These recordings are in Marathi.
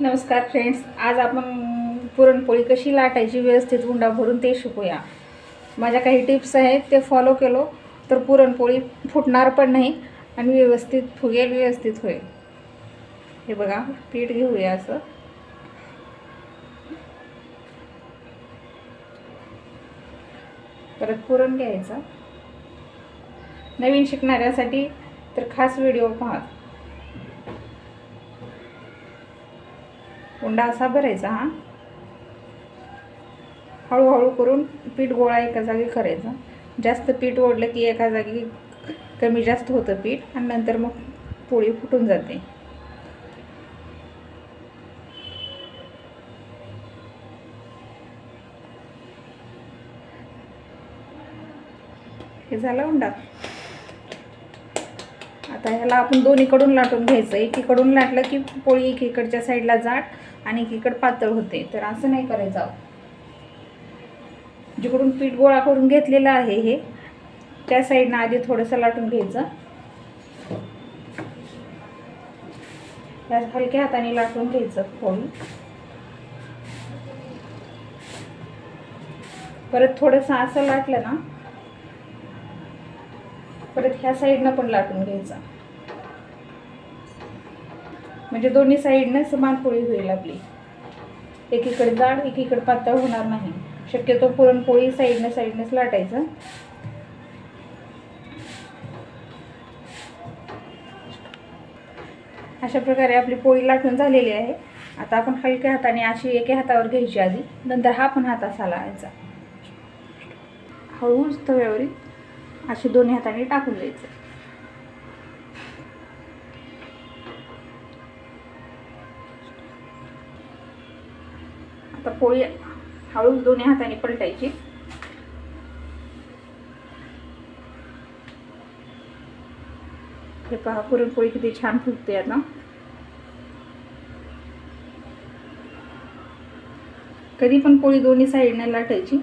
नमस्कार फ्रेंड्स, आज आपण पुरणपोळी कशी लाटायची व्यवस्थित उंडा भरून ते शिकूया। माझ्या काही टिप्स आहेत ते फॉलो केलो तर पुरणपोळी फुटणार पण नाही आणि व्यवस्थित फुगेल, व्यवस्थित होईल। हे बघा, पीठ घेऊया असं। परत पुरण घ्यायचं। नवीन शिकणाऱ्यासाठी तर खास व्हिडिओ पहा। उंडा असा भरायचा हा। हळूहळू करून पीठ गोळा एका जागी करायचा। जास्त पीठ ओढलं की एका जागी कमी जास्त होतं पीठ आणि नंतर मग पोळी फुटून जाते। हे झालं उंडा। आता ह्याला आपण दोन्हीकडून लाटून घ्यायचं। एकीकडून लाटलं की पोळी एकीकडच्या साईडला जाड आणि एकीकडे पातळ होते, तर असं नाही करायचं। जिकडून पीठ गोळा करून घेतलेलं आहे हे त्या साईडनं आधी थोडंसं लाटून घ्यायचं। हलक्या हाताने लाटून घ्यायचं पोळी। परत थोडंसं असं लाटलं ना, परत ह्या साईडनं पण लाटून घ्यायचं, म्हणजे दोन्ही साईडनं समान पोळी होईल आपली। एकीकडे जाड एकीकडे पातळ होणार नाही। शक्यतो पुरणपोळी साईडनेच लाटायचं। अशा प्रकारे आपली पोळी लाटून झालेली आहे। आता आपण हलक्या हाताने अशी एका हातावर घ्यायची आधी, नंतर हा पण हात असा लावायचा। हळूच तव्यावर अशी दोन्ही हाताने टाकून द्यायचं। आता पोळी हळूच दोन्ही हाताने पलटायची। हे पहा, पुरणपोळी किती छान फुगते आता। कधी पण पोळी दोन्ही साईडने लाटायची।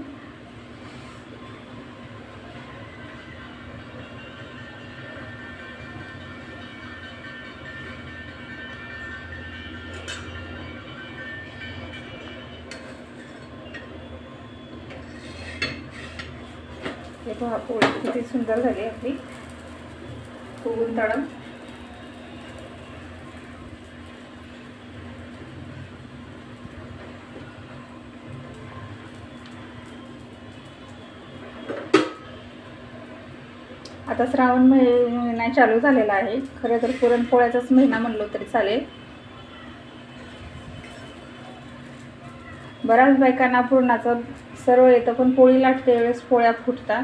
हे पहा, पोळी किती सुंदर झाली आपली फुगून तळम। आता श्रावण महिना चालू झालेला आहे। खरं तर पुरणपोळ्याचाच महिना म्हणलो तरी चालेल। बऱ्याच बायकांना पुरणाचं सर्व येतं, पण पोळी लाटते वेळेस पोळ्या फुटतात,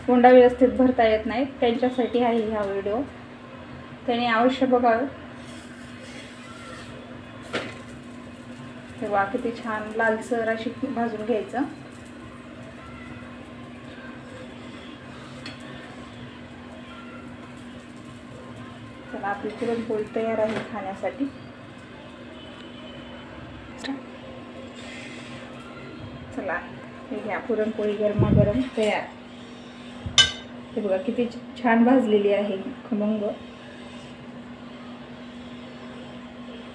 उंडा व्यवस्थित भरता येत नाही। त्यांच्यासाठी आहे हा व्हिडिओ, त्याने अवश्य बघावं। तेव्हा किती छान लालसर अशी भाजून घ्यायचं। चला, आपली पुरणपोळी तयार आहे खाण्यासाठी। चला, हे घ्या पुरणपोळी गरमागरम तयार। हे बघा किती छान भाजलेली आहे, खमंग।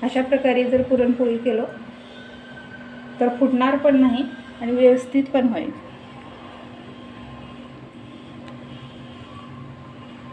अशा प्रकारे जर पुरणपोळी केलं तर फुटणार पण नाही आणि व्यवस्थित पण होईल।